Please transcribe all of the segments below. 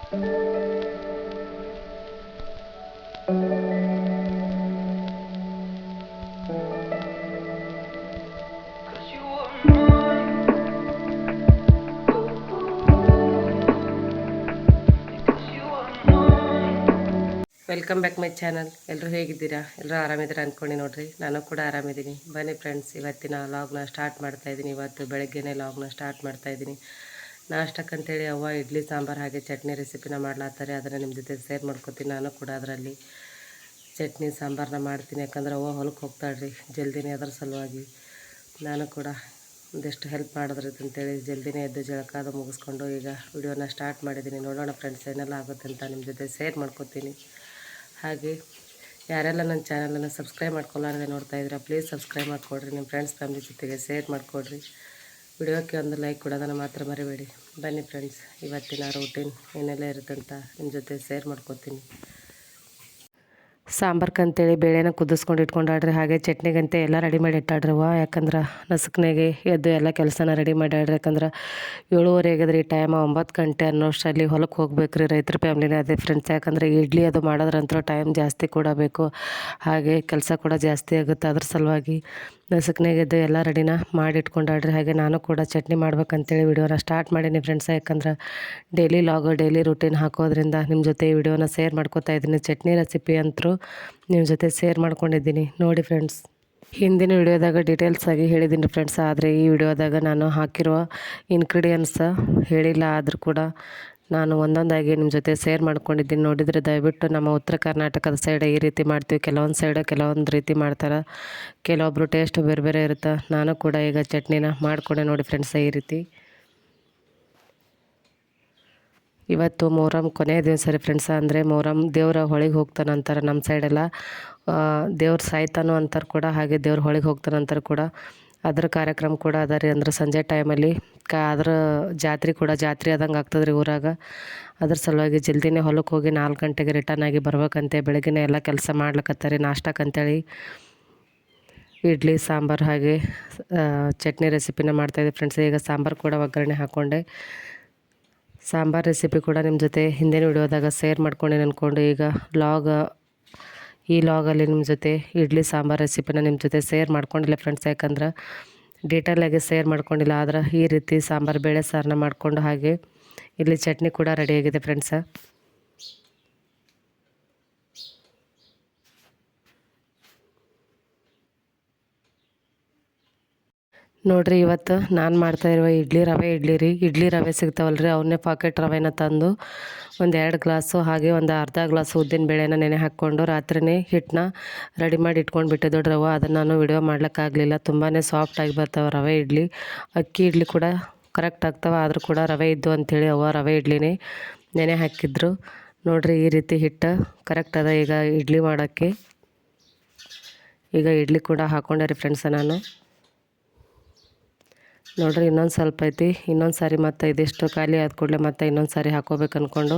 Welcome back my channel. ಎಲ್ಲರೂ ಹೇಗಿದ್ದೀರಾ? ಎಲ್ಲರೂ ಆರಾಮಿದ್ದೀರಾ ಅಂದ್ಕೊಂಡು ನೋಡಿರಿ, ನಾನು ಕೂಡ ಆರಾಮಿದ್ದೀನಿ. ಬನ್ನಿ ಫ್ರೆಂಡ್ಸ್, ಇವತ್ತಿನ ಲಾಗ್ನ ಸ್ಟಾರ್ಟ್ ಮಾಡ್ತಾಯಿದ್ದೀನಿ. ಇವತ್ತು ಬೆಳಗ್ಗೆನೇ ಲಾಗ್ನ ಸ್ಟಾರ್ಟ್ ಮಾಡ್ತಾಯಿದ್ದೀನಿ. ನಾಷ್ಟಕ್ಕಂತೇಳಿ ಅವ್ವ ಇಡ್ಲಿ ಸಾಂಬಾರು ಹಾಗೆ ಚಟ್ನಿ ರೆಸಿಪಿನ ಮಾಡ್ಲಾತ್ತಾರೆ. ಅದನ್ನು ನಿಮ್ಮ ಜೊತೆ ಶೇರ್ ಮಾಡ್ಕೊತೀನಿ. ನಾನು ಕೂಡ ಅದರಲ್ಲಿ ಚಟ್ನಿ ಸಾಂಬಾರನ್ನ ಮಾಡ್ತೀನಿ. ಯಾಕಂದ್ರೆ ಅವ್ವ ಹೊಲಕ್ಕೆ ಹೋಗ್ತಾಳ್ರಿ ಜಲ್ದಿನೇ, ಅದರ ಸಲುವಾಗಿ ನಾನು ಕೂಡ ಒಂದಿಷ್ಟು ಹೆಲ್ಪ್ ಮಾಡಿದ್ರೈತೆ ಅಂತೇಳಿ ಜಲ್ದಿನೇ ಎದ್ದು ಜಳಕ ಅದು ಮುಗಿಸ್ಕೊಂಡು ಈಗ ವಿಡಿಯೋನ ಸ್ಟಾರ್ಟ್ ಮಾಡಿದ್ದೀನಿ. ನೋಡೋಣ ಫ್ರೆಂಡ್ಸ್ ಏನೆಲ್ಲ ಆಗುತ್ತೆ ಅಂತ ನಿಮ್ಮ ಜೊತೆ ಶೇರ್ ಮಾಡ್ಕೊತೀನಿ. ಹಾಗೆ ಯಾರೆಲ್ಲ ನನ್ನ ಚಾನಲನ್ನು ಸಬ್ಸ್ಕ್ರೈಬ್ ಮಾಡ್ಕೊಳ್ಳಾರದೆ ನೋಡ್ತಾ ಇದ್ದೀರಾ, ಪ್ಲೀಸ್ ಸಬ್ಸ್ಕ್ರೈಬ್ ಮಾಡಿಕೊಡ್ರಿ. ನಿಮ್ಮ ಫ್ರೆಂಡ್ಸ್ ಫ್ಯಾಮಿಲಿ ಜೊತೆಗೆ ಶೇರ್ ಮಾಡಿಕೊಡ್ರಿ. ವಿಡಿಯೋಕ್ಕೆ ಒಂದು ಲೈಕ್ ಕೊಡೋದನ್ನು ಮಾತ್ರ ಮರಿಬೇಡಿ. ಬನ್ನಿ ಫ್ರೆಂಡ್ಸ್, ಇವತ್ತಿನ ರೂಟೀನ್ ಏನೆಲ್ಲ ಇರುತ್ತೆ ಅಂತ ನಿಮ್ಮ ಜೊತೆ ಶೇರ್ ಮಾಡ್ಕೊತೀನಿ. ಸಾಂಬಾರ್ಕಂತೇಳಿ ಬೇಳೆನ ಕುದಿಸ್ಕೊಂಡು ಇಟ್ಕೊಂಡಾಡ್ರಿ. ಹಾಗೆ ಚಟ್ನಿಗಂತೆ ಎಲ್ಲ ರೆಡಿ ಮಾಡಿ ಇಟ್ಟಾಡ್ರವ. ಯಾಕಂದ್ರೆ ನಸುಕ್ನಾಗೆ ಎದ್ದು ಎಲ್ಲ ಕೆಲಸನ ರೆಡಿ ಮಾಡ್ಯಾಡ್ರಿ. ಯಾಕಂದ್ರೆ 7:30 ಆಗಿದ್ರಿ ಟೈಮ್, 9 ಗಂಟೆ ಅನ್ನೋಷ್ಟರಲ್ಲಿ ಹೊಲಕ್ಕೆ ಹೋಗ್ಬೇಕು ರೀ. ರೈತರ ಫ್ಯಾಮ್ಲಿನೇ ಅದೇ ಫ್ರೆಂಡ್ಸ್. ಯಾಕಂದರೆ ಇಡ್ಲಿ ಅದು ಮಾಡೋದ್ರಂತೂ ಟೈಮ್ ಜಾಸ್ತಿ ಕೂಡ ಬೇಕು, ಹಾಗೆ ಕೆಲಸ ಕೂಡ ಜಾಸ್ತಿ ಆಗುತ್ತೆ. ಅದ್ರ ಸಲುವಾಗಿ ನಸುಕ್ನಾಗೆದ್ದು ಎಲ್ಲ ರೆಡಿನ ಮಾಡಿ ಇಟ್ಕೊಂಡಾಡ್ರಿ. ಹಾಗೆ ನಾನು ಕೂಡ ಚಟ್ನಿ ಮಾಡ್ಬೇಕಂತೇಳಿ ವಿಡಿಯೋನ ಸ್ಟಾರ್ಟ್ ಮಾಡೀನಿ ಫ್ರೆಂಡ್ಸ್. ಯಾಕಂದ್ರೆ ಡೈಲಿ ಲಾಗು ಡೈಲಿ ರೂಟೀನ್ ಹಾಕೋದ್ರಿಂದ ನಿಮ್ಮ ಜೊತೆ ಈ ವಿಡಿಯೋನ ಶೇರ್ ಮಾಡ್ಕೊತಾ ಇದ್ದೀನಿ. ಚಟ್ನಿ ರೆಸಿಪಿ ಅಂತೂ ನಿಮ್ಮ ಜೊತೆ ಶೇರ್ ಮಾಡ್ಕೊಂಡಿದ್ದೀನಿ ನೋಡಿ ಫ್ರೆಂಡ್ಸ್. ಹಿಂದಿನ ವಿಡಿಯೋದಾಗ ಡೀಟೇಲ್ಸ್ ಆಗಿ ಹೇಳಿದ್ದೀನಿ ಫ್ರೆಂಡ್ಸ್, ಆದರೆ ಈ ವಿಡಿಯೋದಾಗ ನಾನು ಹಾಕಿರುವ ಇಂಗ್ರೀಡಿಯೆಂಟ್ಸ್ ಹೇಳಿಲ್ಲ. ಆದರೂ ಕೂಡ ನಾನು ಒಂದೊಂದಾಗಿ ನಿಮ್ಮ ಜೊತೆ ಶೇರ್ ಮಾಡ್ಕೊಂಡಿದ್ದೀನಿ. ನೋಡಿದರೆ ದಯವಿಟ್ಟು ನಮ್ಮ ಉತ್ತರ ಕರ್ನಾಟಕದ ಸೈಡ್ ಈ ರೀತಿ ಮಾಡ್ತೀವಿ, ಕೆಲವೊಂದು ಸೈಡ್ ಕೆಲವೊಂದು ರೀತಿ ಮಾಡ್ತಾರೆ, ಕೆಲವೊಬ್ಬರು ಟೇಸ್ಟ್ ಬೇರೆ ಬೇರೆ ಇರುತ್ತೆ. ನಾನು ಕೂಡ ಈಗ ಚಟ್ನಿನ ಮಾಡಿಕೊಂಡೆ ನೋಡಿ ಫ್ರೆಂಡ್ಸ್. ಈ ರೀತಿ ಇವತ್ತು ಮೊಹರಂ ಕೊನೆಯ ದಿವಸ ರೀ ಫ್ರೆಂಡ್ಸ್. ಅಂದರೆ ಮೊಹರಂ ದೇವ್ರ ಹೊಳಿಗೆ ಹೋಗ್ತಾನೆ ಅಂತಾರೆ ನಮ್ಮ ಸೈಡೆಲ್ಲ, ದೇವ್ರ ಸಾಯ್ತಾನೋ ಅಂತಾರೆ ಕೂಡ, ಹಾಗೆ ದೇವ್ರ ಹೊಳಿಗೆ ಹೋಗ್ತಾನೆ ಅಂತಾರೆ ಕೂಡ. ಅದ್ರ ಕಾರ್ಯಕ್ರಮ ಕೂಡ ಅದ ರೀ. ಅಂದ್ರೆ ಸಂಜೆ ಟೈಮಲ್ಲಿ ಅದ್ರ ಜಾತ್ರೆ ಕೂಡ ಜಾತ್ರೆ ಆದಂಗೆ ಆಗ್ತದೆ ರೀ ಊರಾಗ. ಅದ್ರ ಸಲುವಾಗಿ ಜಲ್ದಿನೇ ಹೊಲಕ್ಕೆ ಹೋಗಿ 4 ಗಂಟೆಗೆ ರಿಟರ್ನ್ ಆಗಿ ಬರ್ಬೇಕಂತೆ. ಬೆಳಗ್ಗೆನೇ ಎಲ್ಲ ಕೆಲಸ ಮಾಡ್ಲಿಕ್ಕತ್ತಾರೆ ನಾಷ್ಟಕ್ಕಂತೇಳಿ. ಇಡ್ಲಿ ಸಾಂಬಾರು ಹಾಗೆ ಚಟ್ನಿ ರೆಸಿಪಿನ ಮಾಡ್ತಾಯಿದ್ದೆ ಫ್ರೆಂಡ್ಸ್. ಈಗ ಸಾಂಬಾರು ಕೂಡ ಒಗ್ಗರಣೆ ಹಾಕ್ಕೊಂಡೆ. ಸಾಂಬಾರು ರೆಸಿಪಿ ಕೂಡ ನಿಮ್ಮ ಜೊತೆ ಹಿಂದಿನ ವಿಡಿಯೋದಾಗ ಶೇರ್ ಮಾಡ್ಕೊಂಡು ಅಂದ್ಕೊಂಡು ಈಗ ಈ ಲಾಗಲ್ಲಿ ನಿಮ್ಮ ಜೊತೆ ಇಡ್ಲಿ ಸಾಂಬಾರು ರೆಸಿಪಿನ ನಿಮ್ಮ ಜೊತೆ ಶೇರ್ ಮಾಡ್ಕೊಂಡಿಲ್ಲ ಫ್ರೆಂಡ್ಸ್. ಯಾಕಂದ್ರೆ ಡೀಟೇಲಾಗಿ ಶೇರ್ ಮಾಡ್ಕೊಂಡಿಲ್ಲ. ಆದ್ರೆ ಈ ರೀತಿ ಸಾಂಬಾರು ಬೇಳೆ ಸಾರನ್ನ ಮಾಡಿಕೊಂಡು ಹಾಗೆ ಇಲ್ಲಿ ಚಟ್ನಿ ಕೂಡ ರೆಡಿಯಾಗಿದೆ ಫ್ರೆಂಡ್ಸ. ನೋಡಿರಿ, ಇವತ್ತು ನಾನು ಮಾಡ್ತಾಯಿರುವ ಇಡ್ಲಿ ರೀ. ಇಡ್ಲಿ ರವೆ ಸಿಗ್ತಾವಲ್ರಿ, ಅವನ್ನೇ ಪಾಕೆಟ್ ರವೆನ ತಂದು ಒಂದು 2 ಗ್ಲಾಸು ಹಾಗೆ ಒಂದು ಅರ್ಧ ಗ್ಲಾಸು ಉದ್ದಿನ ಬೇಳೆನ ನೆನೆ ಹಾಕ್ಕೊಂಡು ರಾತ್ರಿನೇ ಹಿಟ್ಟನ್ನ ರೆಡಿ ಮಾಡಿ ಇಟ್ಕೊಂಡು ಬಿಟ್ಟಿದ್ದು ರವೆ. ಅದನ್ನು ನಾನು ವಿಡಿಯೋ ಮಾಡ್ಲಿಕ್ಕಾಗಲಿಲ್ಲ. ತುಂಬಾ ಸಾಫ್ಟಾಗಿ ಬರ್ತಾವೆ ರವೆ ಇಡ್ಲಿ. ಅಕ್ಕಿ ಇಡ್ಲಿ ಕೂಡ ಕರೆಕ್ಟ್ ಆಗ್ತಾವೆ, ಆದರೂ ಕೂಡ ರವೆ ಇದ್ದು ಅಂಥೇಳಿ ಅವ್ವ ರವೆ ಇಡ್ಲಿನೇ ನೆನೆ ಹಾಕಿದ್ರು. ನೋಡಿರಿ, ಈ ರೀತಿ ಹಿಟ್ಟು ಕರೆಕ್ಟ್ ಅದ ಈಗ ಇಡ್ಲಿ ಮಾಡೋಕ್ಕೆ. ಈಗ ಇಡ್ಲಿ ಕೂಡ ಹಾಕ್ಕೊಂಡೆ ರೀ ಫ್ರೆಂಡ್ಸ ನಾನು. ನೋಡಿರಿ, ಇನ್ನೊಂದು ಸ್ವಲ್ಪ ಐತಿ. ಇನ್ನೊಂದು ಸಾರಿ ಮತ್ತು ಇದಿಷ್ಟು ಖಾಲಿ ಆದ ಕೂಡಲೇ ಮತ್ತು ಇನ್ನೊಂದು ಸಾರಿ ಹಾಕ್ಕೋಬೇಕು ಅಂದ್ಕೊಂಡು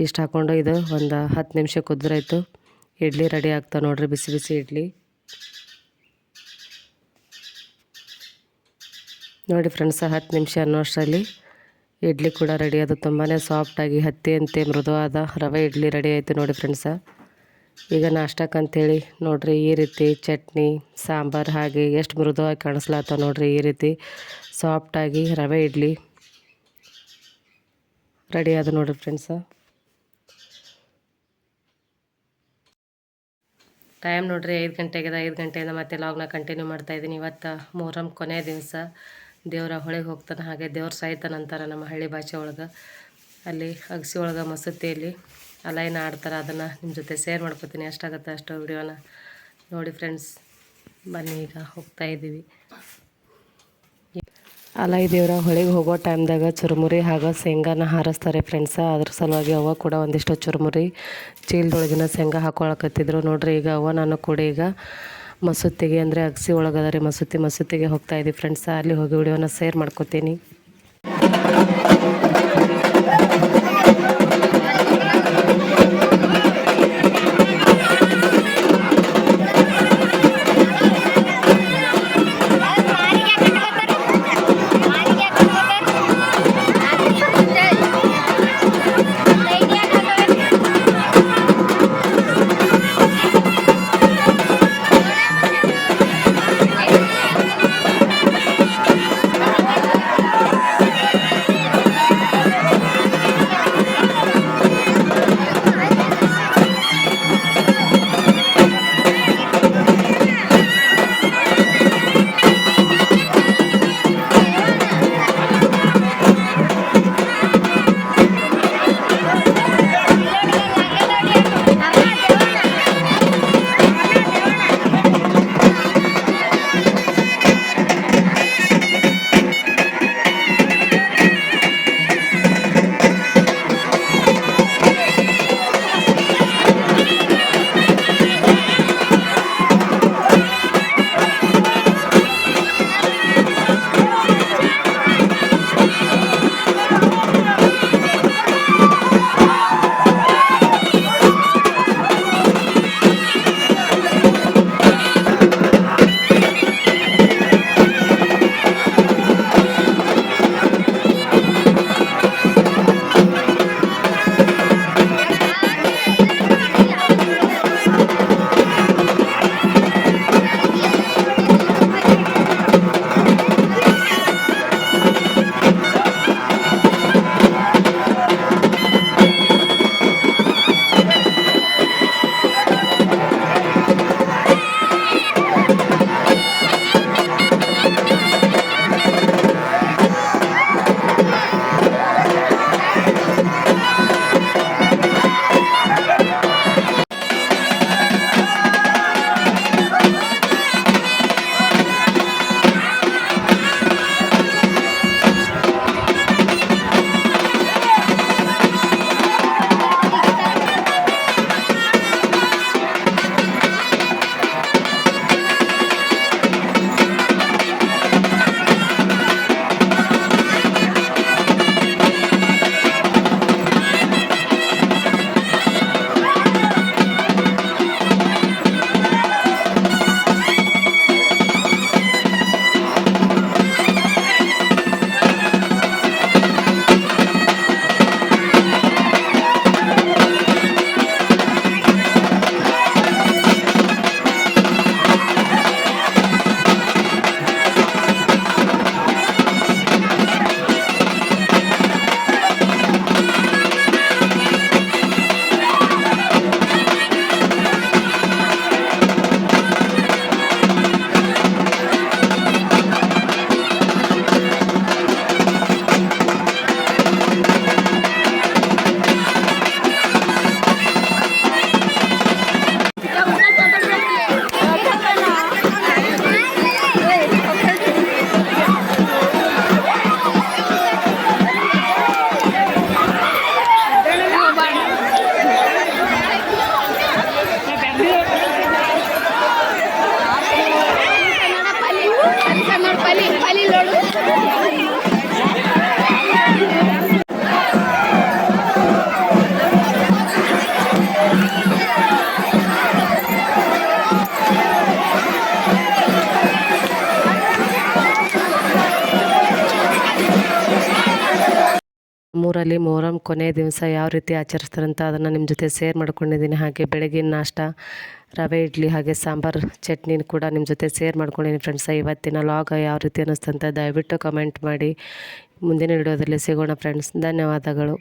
ಇಷ್ಟು ಹಾಕ್ಕೊಂಡು ಇದು ಒಂದು 10 ನಿಮಿಷ ಕುದ್ರಾಯ್ತು. ಇಡ್ಲಿ ರೆಡಿ ಆಗ್ತಾವೆ ನೋಡಿರಿ, ಬಿಸಿ ಬಿಸಿ ಇಡ್ಲಿ. ನೋಡಿ ಫ್ರೆಂಡ್ಸ, 10 ನಿಮಿಷ ಅನ್ನೋಷ್ಟರಲ್ಲಿ ಇಡ್ಲಿ ಕೂಡ ರೆಡಿ ಅದು. ತುಂಬಾ ಸಾಫ್ಟಾಗಿ ಹತ್ತಿಯಂತೆ ಮೃದುವಾದ ರವೆ ಇಡ್ಲಿ ರೆಡಿ ಆಯಿತು ನೋಡಿ ಫ್ರೆಂಡ್ಸ. ಈಗ ನಾಷ್ಟಕ್ಕಂತೇಳಿ ನೋಡಿರಿ ಈ ರೀತಿ ಚಟ್ನಿ ಸಾಂಬಾರು ಹಾಗೆ ಎಷ್ಟು ಮೃದುವಾಗಿ ಕಾಣಿಸ್ಲಾತ್ತವ ನೋಡಿರಿ. ಈ ರೀತಿ ಸಾಫ್ಟಾಗಿ ರವೆ ಇಡ್ಲಿ ರೆಡಿ ಆದ ನೋಡಿರಿ ಫ್ರೆಂಡ್ಸ. ಟೈಮ್ ನೋಡಿರಿ 5 ಗಂಟೆಗಿದೆ. 5 ಗಂಟೆಯಿಂದ ಮತ್ತೆ ಲಾಗ್ನ ಕಂಟಿನ್ಯೂ ಮಾಡ್ತಾಯಿದ್ದೀನಿ. ಇವತ್ತು ಮೊಹರಂ ಕೊನೆಯ ದಿವಸ, ದೇವರ ಹೊಳೆಗೆ ಹೋಗ್ತಾನೆ ಹಾಗೆ ದೇವ್ರ ಸಾಯ್ತಾನೆ ಅಂತಾರೆ ನಮ್ಮ ಹಳ್ಳಿ ಭಾಷೆ ಒಳಗೆ. ಅಲ್ಲಿ ಅಗಸಿ ಒಳಗೆ ಮಸೂತಿಯಲ್ಲಿ ಅಲೈನ ಆಡ್ತಾರೆ. ಅದನ್ನು ನಿಮ್ಮ ಜೊತೆ ಶೇರ್ ಮಾಡ್ಕೊತೀನಿ. ಎಷ್ಟಾಗುತ್ತೆ ಅಷ್ಟು ವಿಡಿಯೋನ ನೋಡಿ ಫ್ರೆಂಡ್ಸ್. ಬನ್ನಿ, ಈಗ ಹೋಗ್ತಾಯಿದ್ದೀವಿ. ಅಲೈ ದೇವರ ಹೊಳೆಗೆ ಹೋಗೋ ಟೈಮ್ದಾಗ ಚುರುಮುರಿ ಹಾಗೂ ಶೇಂಗಾನ ಹಾರಿಸ್ತಾರೆ ಫ್ರೆಂಡ್ಸ. ಅದ್ರ ಸಲುವಾಗಿ ಅವ್ವ ಕೂಡ ಒಂದಿಷ್ಟು ಚುರುಮುರಿ ಚೀಲದೊಳಗಿನ ಶೇಂಗಾ ಹಾಕೊಳಕತ್ತಿದ್ರು ನೋಡಿರಿ. ಈಗ ಅವ್ವ ನಾನು ಕೂಡ ಈಗ ಮಸೂತಿಗೆ ಅಂದರೆ ಅಗಸಿ ಒಳಗದ ರೀ ಮಸೂತಿಗೆ ಹೋಗ್ತಾಯಿದ್ದೀವಿ ಫ್ರೆಂಡ್ಸ. ಅಲ್ಲಿ ಹೋಗಿ ವಿಡಿಯೋನ ಶೇರ್ ಮಾಡ್ಕೊತೀನಿ. ನಮ್ಮೂರಲ್ಲಿ ಮೊಹರಂ ಕೊನೆ ದಿವಸ ಯಾವ ರೀತಿ ಆಚರಿಸ್ತಾರಂತ ಅದನ್ನು ನಿಮ್ಮ ಜೊತೆ ಶೇರ್ ಮಾಡ್ಕೊಂಡಿದ್ದೀನಿ. ಹಾಗೆ ಬೆಳಗಿನ ನಾಷ್ಟ ರವೆ ಇಡ್ಲಿ ಹಾಗೆ ಸಾಂಬಾರು ಚಟ್ನಿ ಕೂಡ ನಿಮ್ಮ ಜೊತೆ ಶೇರ್ ಮಾಡ್ಕೊಂಡಿದ್ದೀನಿ ಫ್ರೆಂಡ್ಸ್. ಇವತ್ತಿನ ಲಾಗ್ ಯಾವ ರೀತಿ ಅನ್ನಿಸ್ತಂತ ದಯವಿಟ್ಟು ಕಮೆಂಟ್ ಮಾಡಿ. ಮುಂದಿನ ವಿಡಿಯೋದಲ್ಲಿ ಸಿಗೋಣ ಫ್ರೆಂಡ್ಸ್. ಧನ್ಯವಾದಗಳು.